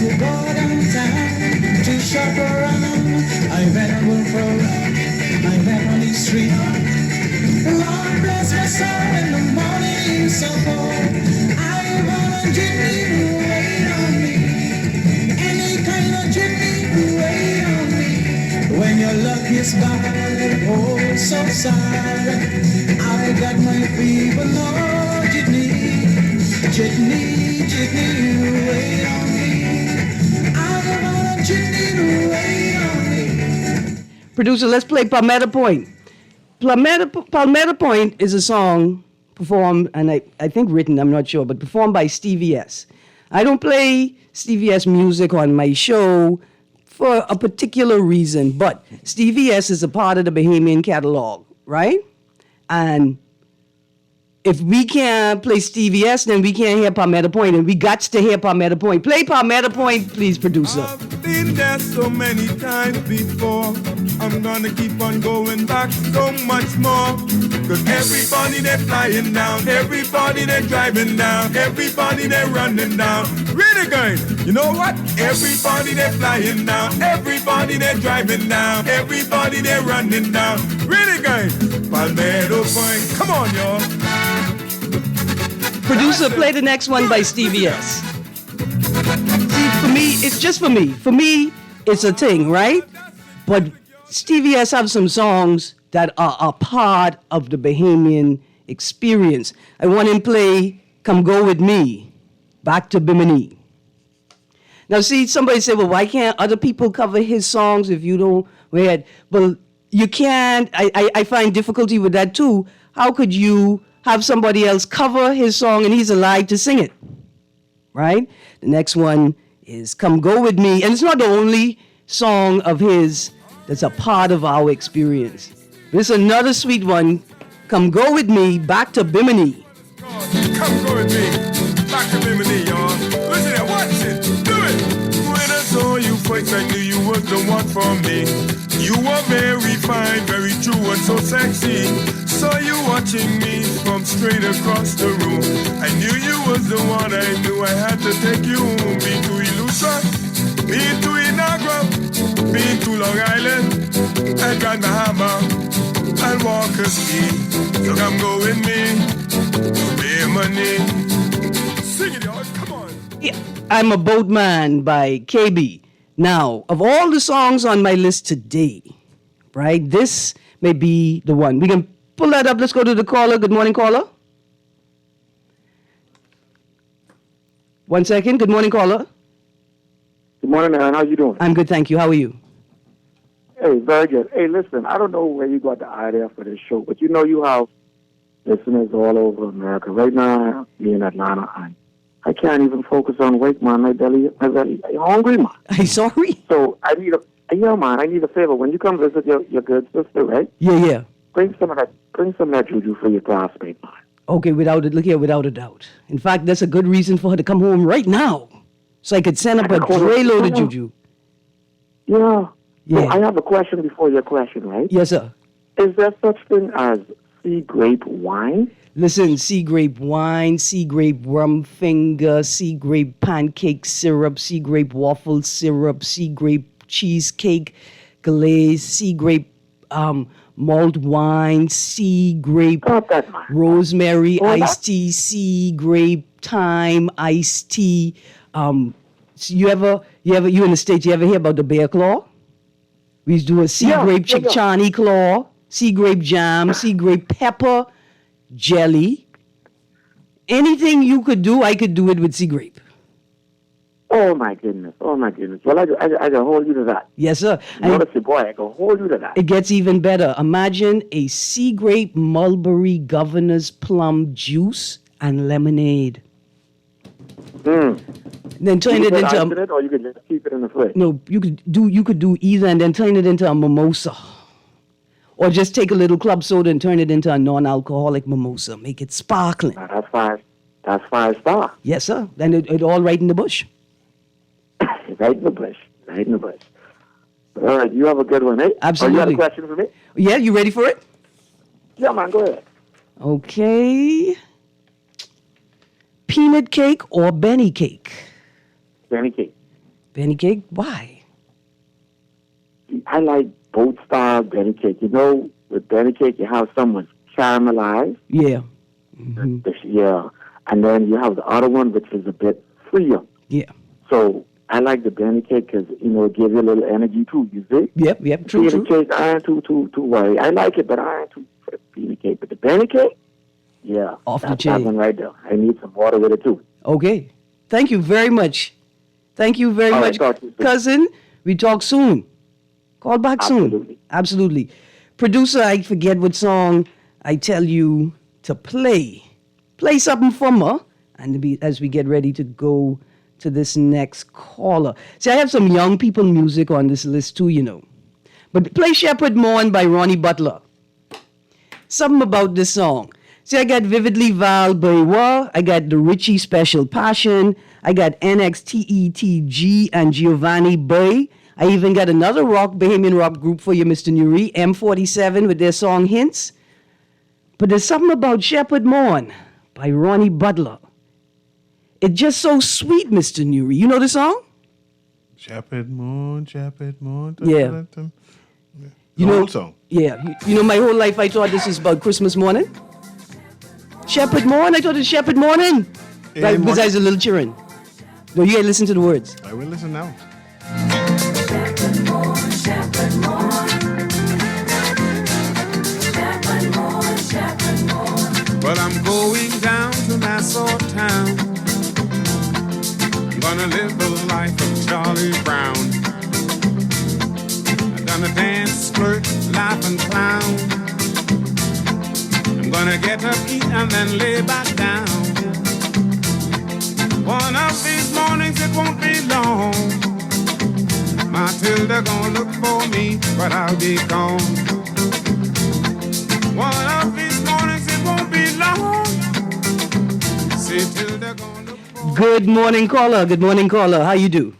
[SPEAKER 14] Go downtown to shop around. I better go for a run. I'm back on the street. Lord bless my soul in the morning so cold. I want a Jitney to wait on me. Any kind of Jitney to wait on me. When your luck is bad, oh so sad. I got my people, Lord Jitney, wait on me.
[SPEAKER 2] Producer, let's play Palmetto Point. Palmetto Point is a song performed, and I think written, I'm not sure, but performed by Stevie S. I don't play Stevie S music on my show for a particular reason, but Stevie S is a part of the Bahamian catalog, right? And if we can't play Stevie S, then we can't hear Palmetto Point, and we got to hear Palmetto Point. Play Palmetto Point, please, producer.
[SPEAKER 15] Been there so many times before. I'm gonna keep on going back so much more. Cause everybody they're flying down, everybody they're driving down, everybody they're running down. Really going, you know what? Everybody they're flying down, everybody they're driving down, everybody they're running down. Really going, Palmetto Point. Come on, y'all.
[SPEAKER 2] Producer, play the next one by Stevie S. See, for me, it's just for me. For me, it's a thing, right? But Stevie S have some songs that are a part of the Bahamian experience. I want him to play Come Go With Me, Back to Bimini. Now, see, somebody said, well, why can't other people cover his songs if you don't wear it? Well, you can't. I find difficulty with that, too. How could you have somebody else cover his song and he's alive to sing it? Right? The next one is Come Go With Me. And it's not the only song of his that's a part of our experience. This is another sweet one. Come Go With Me, Back to Bimini.
[SPEAKER 15] Come go with me, back to Bimini, y'all. Listen and watch it, do it. When I saw you first, I knew you was the one for me. You were very fine, very true and so sexy. Saw you watching me from straight across the room. I knew you was the one, I knew I had to take you home. Been to Illusion, been to Inagua, been to Long Island, and Grand Bahama, and Walker's Key. So come go with me. Money. Sing it, y'all. Come on.
[SPEAKER 2] Yeah, I'm a Boatman by KB. Now, of all the songs on my list today, right, this may be the one. We can pull that up. Let's go to the caller. Good morning, caller. 1 second. Good morning, caller.
[SPEAKER 16] Good morning, Erin. How you doing?
[SPEAKER 2] I'm good, thank you. How are you?
[SPEAKER 16] Hey, very good. Hey, listen, I don't know where you got the idea for this show, but you know you have listeners all over America. Right now, me in Atlanta, I can't even focus on weight, man. My belly, I'm hungry, man.
[SPEAKER 2] I'm sorry?
[SPEAKER 16] So I need a favor. When you come visit your good sister, right?
[SPEAKER 2] Yeah.
[SPEAKER 16] Bring some of that juju for your classmate, man.
[SPEAKER 2] Okay, without a doubt. In fact, that's a good reason for her to come home right now, so I could send up a tray load of juju.
[SPEAKER 16] Yeah. So I have a question before your question, right?
[SPEAKER 2] Yes, sir.
[SPEAKER 16] Is there such thing as sea grape wine?
[SPEAKER 2] Listen, sea grape wine, sea grape rum finger, sea grape pancake syrup, sea grape waffle syrup, sea grape cheesecake glaze, sea grape mulled wine, sea grape rosemary iced tea, sea grape thyme iced tea. You in the States, you ever hear about the bear claw? We used to do a sea grape chickchani claw, sea grape jam, sea grape pepper jelly. Anything you could do, I could do it with sea grape.
[SPEAKER 16] Oh my goodness. Well, I can hold you to that.
[SPEAKER 2] Yes, sir.
[SPEAKER 16] Notice your boy, I can hold you to that.
[SPEAKER 2] It gets even better. Imagine a sea grape mulberry governor's plum juice and lemonade. Then turn it into
[SPEAKER 16] or you could just keep it in the fridge.
[SPEAKER 2] No, you could do either and then turn it into a mimosa. Or just take a little club soda and turn it into a non-alcoholic mimosa. Make it sparkling.
[SPEAKER 16] That's five star.
[SPEAKER 2] Yes, sir. Then it all right in the bush.
[SPEAKER 16] Right in the bush. All right, you have a good one, eh?
[SPEAKER 2] Absolutely.
[SPEAKER 16] You have a question for me?
[SPEAKER 2] Yeah, you ready for it?
[SPEAKER 16] Yeah, man, go ahead.
[SPEAKER 2] Okay. Peanut cake or Benny cake?
[SPEAKER 16] Benny cake.
[SPEAKER 2] Benny cake? Why?
[SPEAKER 16] I like both styles Benny cake. You know, with Benny cake, you have some with caramelized.
[SPEAKER 2] Yeah.
[SPEAKER 16] Yeah. And then you have the other one, which is a bit freer.
[SPEAKER 2] Yeah.
[SPEAKER 16] So I like the Benny cake because, it gives you a little energy too, you see?
[SPEAKER 2] Yep, true.
[SPEAKER 16] Peanut cake, I ain't too worried. I like it, but I ain't too for the peanut cake. But the Benny cake, yeah.
[SPEAKER 2] Off the
[SPEAKER 16] that
[SPEAKER 2] chain.
[SPEAKER 16] one right there. I need some water with it too.
[SPEAKER 2] Okay. Thank you very much. Thank you very much, cousin. We talk soon. Call back soon. Absolutely. Producer, I forget what song I tell you to play. Play something from her. And as we get ready to go to this next caller. See, I have some young people music on this list too, But play Shepherd Morn by Ronnie Butler. Something about this song. See, I got Vividly Val Bewa, I got the Richie Special Passion, I got NXTETG and Giovanni Bay. I even got another Bahamian rock group for you, Mr. Nuri, M47 with their song Hints. But there's something about Shepherd Morn by Ronnie Butler. It's just so sweet, Mr. Nuri. You know the song?
[SPEAKER 17] Shepherd Moon.
[SPEAKER 2] Yeah. You know,
[SPEAKER 17] song.
[SPEAKER 2] Yeah. You know, my whole life I thought this is about Christmas morning. Shepherd Morn. I thought it's Shepherd Morning. Like, besides a little children. No, you gotta listen to the words.
[SPEAKER 17] I will listen now.
[SPEAKER 15] Well, I'm going down to Nassau town. I'm gonna live the life of Charlie Brown. I'm gonna dance, flirt, laugh, and clown. I'm gonna get up, eat, and then lay back down. One of these mornings it won't be long. Matilda gonna look for me, but I'll be gone. One of these mornings it won't be long. See Tilda gonna look for
[SPEAKER 2] Good morning, caller. Good morning, caller. How you do?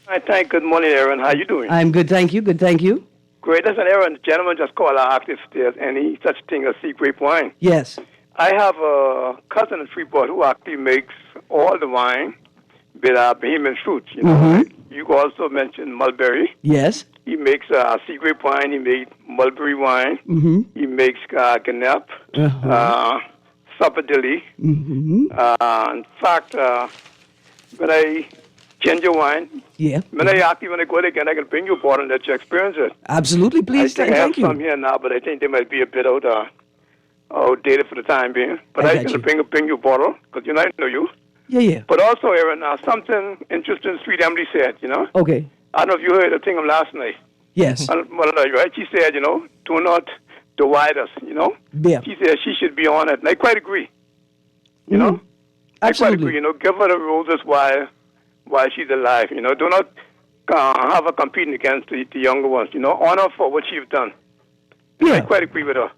[SPEAKER 18] I thank. Good morning, Erin. How you doing?
[SPEAKER 2] I'm good, thank you. Good, thank you.
[SPEAKER 18] Great. Listen, Erin, the gentleman just called. I asked if there's any such thing as sea grape wine.
[SPEAKER 2] Yes.
[SPEAKER 18] I have a cousin in Freeport who actually makes all the wine with Bahamian fruits. You know, right? You also mentioned mulberry.
[SPEAKER 2] Yes.
[SPEAKER 18] He makes sea grape wine. He makes mulberry wine. He makes ganep, sappadilly. In fact, when I ginger wine.
[SPEAKER 2] Yeah.
[SPEAKER 18] When I actually when I go there again, I can bring you a bottle and let you experience it.
[SPEAKER 2] Absolutely, please.
[SPEAKER 18] I
[SPEAKER 2] Thank
[SPEAKER 18] have
[SPEAKER 2] you.
[SPEAKER 18] some here now, but I think they might be a bit outdated for the time being. But I can bring you a bottle because I know you.
[SPEAKER 2] Yeah.
[SPEAKER 18] But also, Erin, something interesting Sweet Emily said, you know.
[SPEAKER 2] Okay.
[SPEAKER 18] I don't know if you heard the thing of last night.
[SPEAKER 2] Yes.
[SPEAKER 18] Right? She said, you know, do not divide us, you know.
[SPEAKER 2] Yeah.
[SPEAKER 18] She said she should be on it. And I quite agree. You know?
[SPEAKER 2] Absolutely.
[SPEAKER 18] I quite agree, you know. Give her the roses while she's alive, you know. Do not have her competing against the younger ones, you know. Honor for what she's done.
[SPEAKER 2] Yeah.
[SPEAKER 18] I quite agree with her.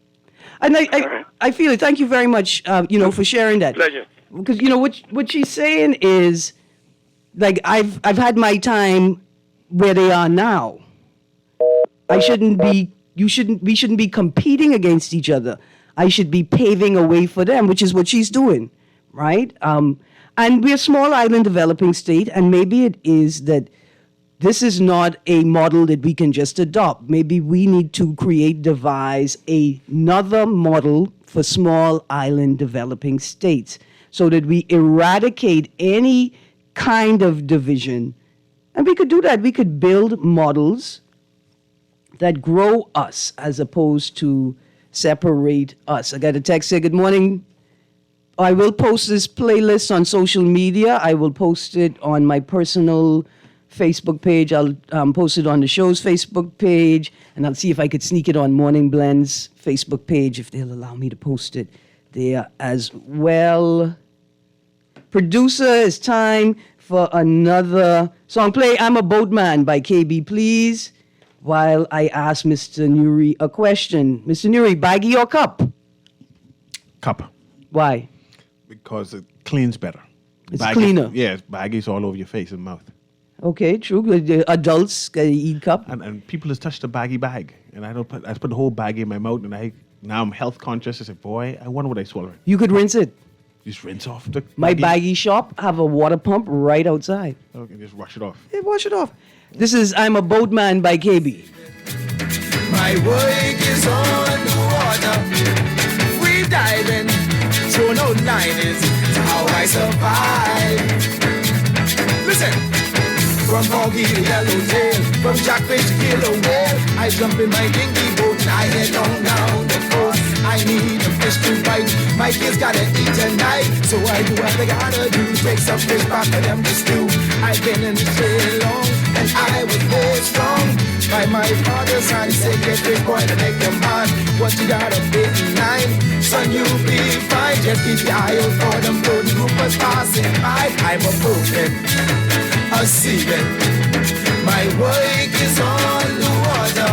[SPEAKER 2] And I feel it. Thank you very much, you know, for sharing that.
[SPEAKER 18] Pleasure.
[SPEAKER 2] Because, you know, what she's saying is, like, I've had my time where they are now. We shouldn't be competing against each other. I should be paving a way for them, which is what she's doing, right? And we're a small island developing state, and maybe it is that this is not a model that we can just adopt. Maybe we need to devise another model for small island developing states so that we eradicate any kind of division. And we could do that. We could build models that grow us as opposed to separate us. I got a text here, good morning. I will post this playlist on social media. I will post it on my personal Facebook page. I'll post it on the show's Facebook page, and I'll see if I could sneak it on Morning Blend's Facebook page, if they'll allow me to post it there as well. Producer, it's time for another song. Play I'm a Boatman by KB, please, while I ask Mr. Nuri a question. Mr. Nuri, baggie or cup?
[SPEAKER 17] Cup.
[SPEAKER 2] Why?
[SPEAKER 17] Because it cleans better.
[SPEAKER 2] It's cleaner.
[SPEAKER 17] Yeah, baggies all over your face and mouth.
[SPEAKER 2] Okay, true. The adults eat cup.
[SPEAKER 17] And people just touch the baggy bag. And I put the whole baggie in my mouth, and now I'm health conscious. I say, boy, I wonder what I swallowed.
[SPEAKER 2] You could rinse it.
[SPEAKER 17] Just rinse off the
[SPEAKER 2] My baggie shop have a water pump right outside.
[SPEAKER 17] Okay, just wash it off.
[SPEAKER 2] Hey, wash it off. This is I'm a Boatman by KB.
[SPEAKER 14] My work is on the water, free diving, thrown out liners, how I survive. Listen, from foggy to yellowtail, from jackfish to killer whale, I jump in my dingy boat and I head on down the coast. I need a fish to bite, my kids gotta eat tonight, so I do what I gotta do, take some fish back for them to stew. I've been in the trade long, and I was very strong. By my father's hand, say get big boy to make them man. What you got a big nine, son you be fine. Just keep your eye out for them golden groupers passing by. I'm a boatman, a seaman. My work is on the water,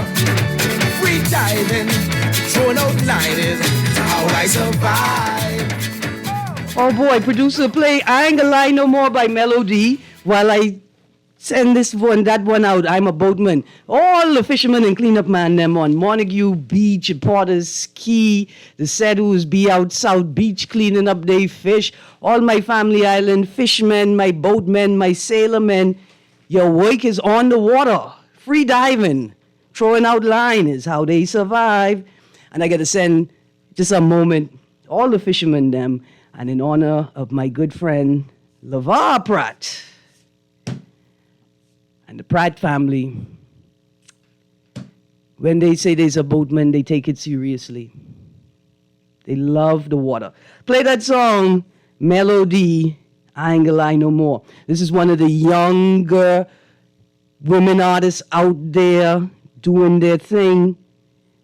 [SPEAKER 14] free diving, thrown out liners, how I I survive.
[SPEAKER 2] Oh boy, producer, play I Ain't Gonna Lie No More by Melody while I send that one out. I'm a boatman. All the fishermen and cleanup man them on Montague Beach, Porter's Key, the Sedus be out South Beach cleaning up they fish. All my family island fishermen, my boatmen, my sailormen. Your work is on the water. Free diving. Throwing out line is how they survive. And I got to send just a moment, all the fishermen them, and in honor of my good friend, LeVar Pratt, and the Pratt family. When they say there's a boatman, they take it seriously. They love the water. Play that song, Melody, I Ain't Gonna Lie No More. This is one of the younger women artists out there doing their thing,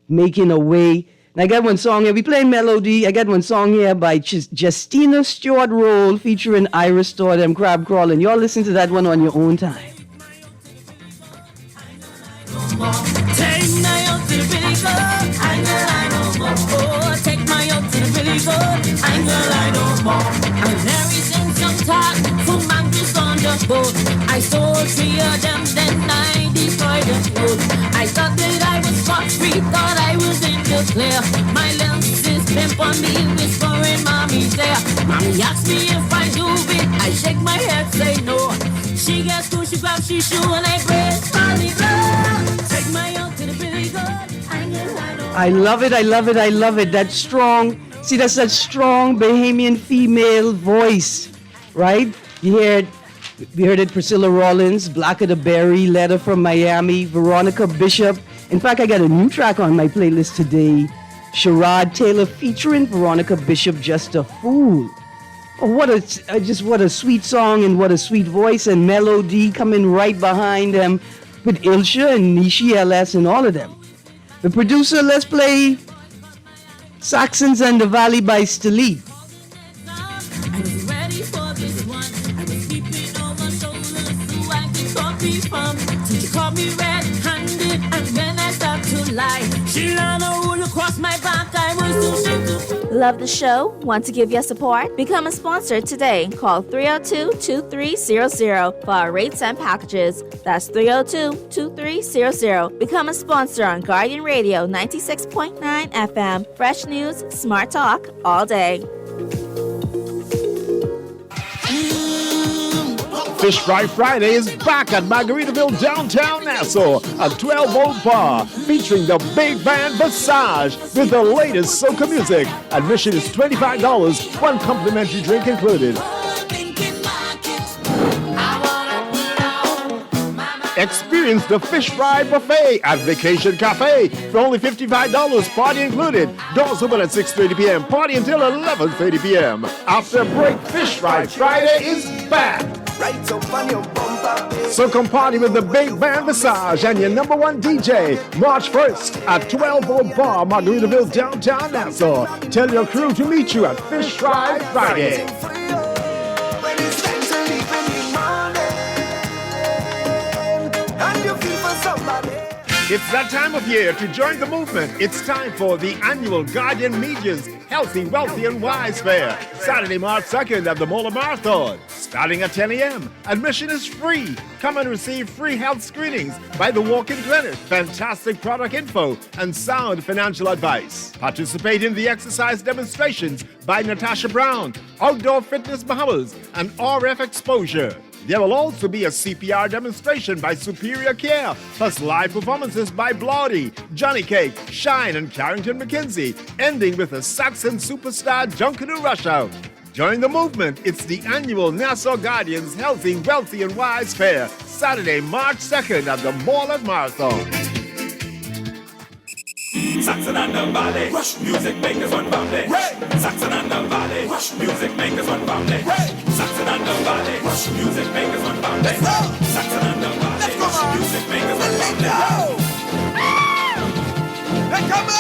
[SPEAKER 2] making a way. And I got one song here. We playing Melody. I got one song here by Justina Stewart Roll featuring Iris Store, them crab crawling. Y'all listen to that one on your own time.
[SPEAKER 14] Take my out to the really good. I ain't gonna lie no more. Oh, take my out to the really good. I ain't gonna lie no more. And everything some talk from man just on the boat. I sold 3 of them, then I destroyed them both. I thought that I was free, thought I was in the clear. My little sis pimp on me, whispering, mommy's there. Mommy asks me if I do it, I shake my head, say no. She gets cool, she grabs, she shoe, and I brace, mommy blow. Take my out to the really good.
[SPEAKER 2] I love it, I love it, I love it. That strong, see, that's that strong Bahamian female voice, right? You hear it. We heard it, Priscilla Rollins, Black of the Berry, Letter from Miami, Veronica Bishop. In fact, I got a new track on my playlist today, Sherrod Taylor featuring Veronica Bishop, Just a Fool. Oh, what a sweet song and what a sweet voice and melody coming right behind them with Ilsha and Nishi LS and all of them. The producer, let's play Saxons and the Valley by Stalit.
[SPEAKER 14] Caught me red-handed, and then I start to lie. She ran a rule across my back. I was too shaky.
[SPEAKER 19] Love the show? Want to give your support? Become a sponsor today. Call 302-2300 for our rates and packages. That's 302-2300. Become a sponsor on Guardian Radio 96.9 FM. Fresh news, smart talk, all day.
[SPEAKER 20] Fish Fry Friday is back at Margaritaville, downtown Nassau, a 12-volt bar featuring the big band Visage with the latest soca music. Admission is $25, one complimentary drink included. Experience the Fish Fry Buffet at Vacation Cafe for only $55, party included. Doors open at 6:30 p.m., party until 11:30 p.m. After break, Fish Fry Friday is back. So come party with the big band Visage and your number one DJ, March 1st at 12-volt bar, Margaritaville, downtown Nassau. Tell your crew to meet you at Fish Fry Friday. It's that time of year to join the movement. It's time for the annual Guardian Media's Healthy, Wealthy and Wise Fair, Saturday, March 2nd at the Mola Marathon. Starting at 10 a.m. Admission is free. Come and receive free health screenings by the walk-in clinic, fantastic product info, and sound financial advice. Participate in the exercise demonstrations by Natasha Brown, outdoor fitness Bahamas, and RF exposure. There will also be a CPR demonstration by Superior Care, plus live performances by Blotty, Johnny Cake, Shine, and Carrington McKenzie, ending with a Saxon superstar Junkanoo Rush Out. Join the movement. It's the annual Nassau Guardians Healthy, Wealthy, and Wise Fair, Saturday, March 2nd at the Mall at Marathon.
[SPEAKER 14] Saxon and the Valley, rush music makers one family. Saxon and the Valley, rush music makers one family. Saxon and the Valley, rush music makers one family. Saxon and the Valley, rush music makers one family. Hey, come on!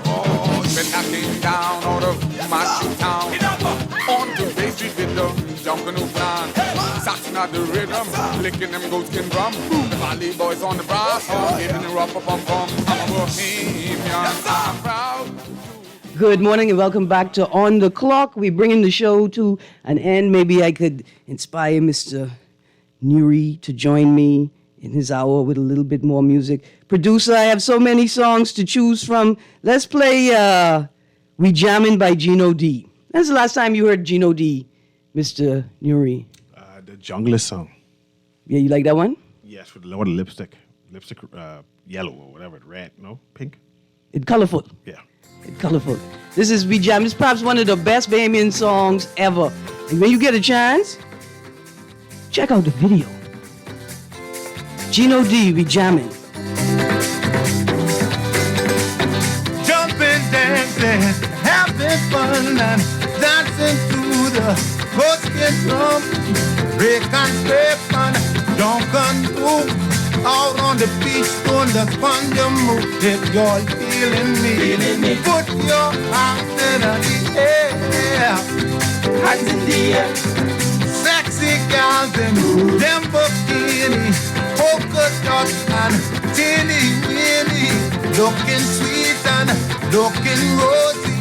[SPEAKER 14] Oh, been knocking down out of my town. On to Bay Street with the
[SPEAKER 15] jumping new plan. Saxing at the rhythm, licking them goat skin drum. The Valley Boys on the brass, hitting the rubber pum pum. I'm a bohemian, I'm proud.
[SPEAKER 2] Good morning and welcome back to On the Clock. We're bringing the show to an end. Maybe I could inspire Mr. Nuri to join me in his hour with a little bit more music. Producer, I have so many songs to choose from. Let's play We Jammin' by Gino D. When's the last time you heard Gino D, Mr. Nuri?
[SPEAKER 17] The Junglist song.
[SPEAKER 2] Yeah, you like that one?
[SPEAKER 17] Yes, with a lot of lipstick. Lipstick yellow or whatever, red, no? Pink?
[SPEAKER 2] It's colorful.
[SPEAKER 17] Yeah.
[SPEAKER 2] It's colorful. This is We Jam. It's perhaps one of the best Bahamian songs ever. And when you get a chance, check out the video. Gino D, We Jammin'.
[SPEAKER 14] Jumping, dancing, having fun and dancing to the coasting drum. Break and scrape and dunk and move. Out on the beach, doing the fun you move. If you're feeling me, put your hands in the air. Hands in the air. Sexy gals in them bikini, polka dots and teeny weeny, looking sweet and looking rosy,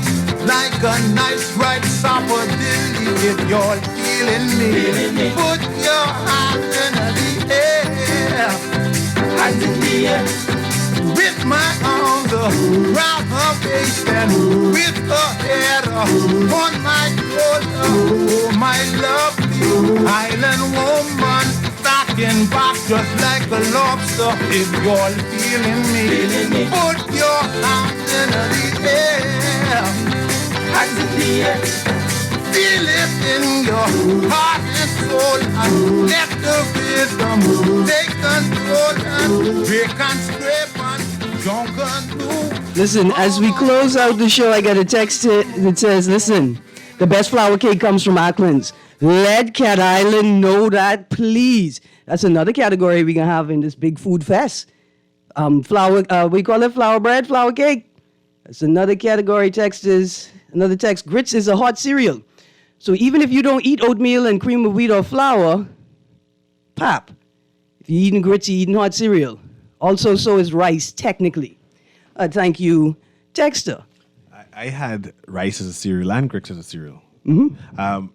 [SPEAKER 14] like a nice bright sapodilly. If you're feeling me, put your hands in the air. Hands in the air. With my arms around her waist and with her hair on my shoulder. Oh, my lovely island woman, stocking back just like a lobster. If you're feeling me, put your hands in the air. Hands in the air. Feel it in your heart and soul and let the rhythm take control and break and scrape and junk and move.
[SPEAKER 2] Listen, as we close out the show, I got a text that says, listen, the best flour cake comes from Ackland's. Let Cat Island know that, please. That's another category we can have in this big food fest. Flour, we call it flour bread, flour cake. That's another category. Another text, grits is a hot cereal. So even if you don't eat oatmeal and cream of wheat or flour, pap. If you're eating grits, you're eating hot cereal. Also, so is rice, technically. Thank you, Texter.
[SPEAKER 17] I had rice as a cereal and grits as a cereal.
[SPEAKER 2] Mm-hmm.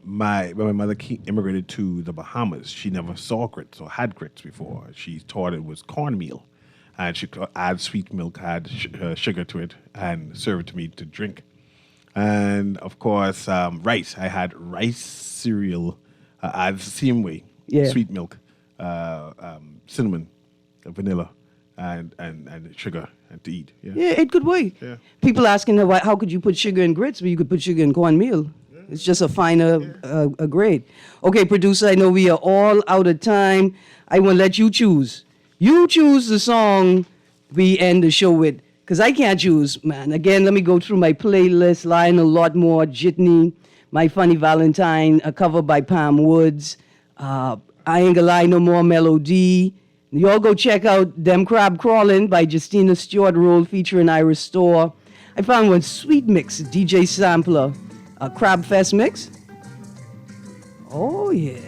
[SPEAKER 17] When my mother immigrated to the Bahamas, she never saw grits or had grits before. She thought it was cornmeal. And she could add sweet milk, add sugar to it, and serve it to me to drink. And, of course, rice. I had rice cereal, the same way.
[SPEAKER 2] Yeah.
[SPEAKER 17] Sweet milk, cinnamon, vanilla, and sugar and to eat. Yeah,
[SPEAKER 2] it could work.
[SPEAKER 17] Yeah.
[SPEAKER 2] People asking her, how could you put sugar in grits, but you could put sugar in cornmeal. Yeah. It's just a finer grade. Okay, producer, I know we are all out of time. I want to let you choose. You choose the song we end the show with. Because I can't choose, man. Again, let me go through my playlist. Lionel Lotmore, Jitney, My Funny Valentine, a cover by Pam Woods. I Ain't Gonna Lie No More, Melody. You all go check out Them Crab Crawlin' by Justina Stewart Roll featuring Iris Store. I found one sweet mix, DJ Sampler, a Crab Fest mix. Oh, yeah.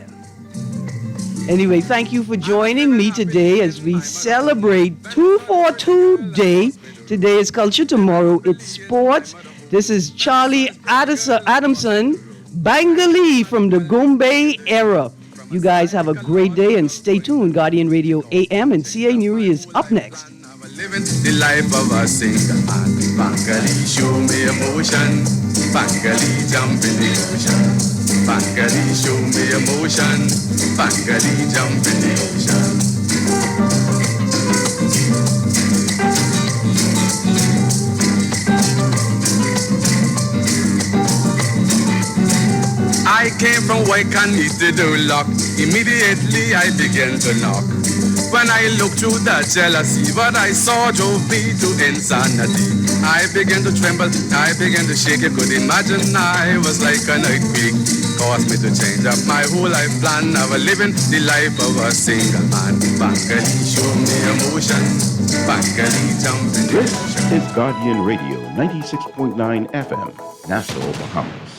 [SPEAKER 2] Anyway, thank you for joining me today as we celebrate 242 Day. Today is culture, tomorrow it's sports. This is Charlie Adamson, Bangali from the Goombay era. You guys have a great day and stay tuned. Guardian Radio AM and CA Nuri is up next.
[SPEAKER 21] Living the life of a single man. Bangali, show me emotion. Bangali, jump in the ocean. Bangali, show me emotion. Bangali, jump in the ocean. I came from Waikani to Dolock. Immediately I began to knock. When I looked through the jealousy, what I saw drove me to insanity. I began to tremble, I began to shake. You could imagine I was like an earthquake. Caused me to change up my whole life plan of living the life of a single man. Bangali, show me emotion. Bangali, jump in the ocean.
[SPEAKER 22] This is Guardian Radio 96.9 FM, Nassau, Bahamas.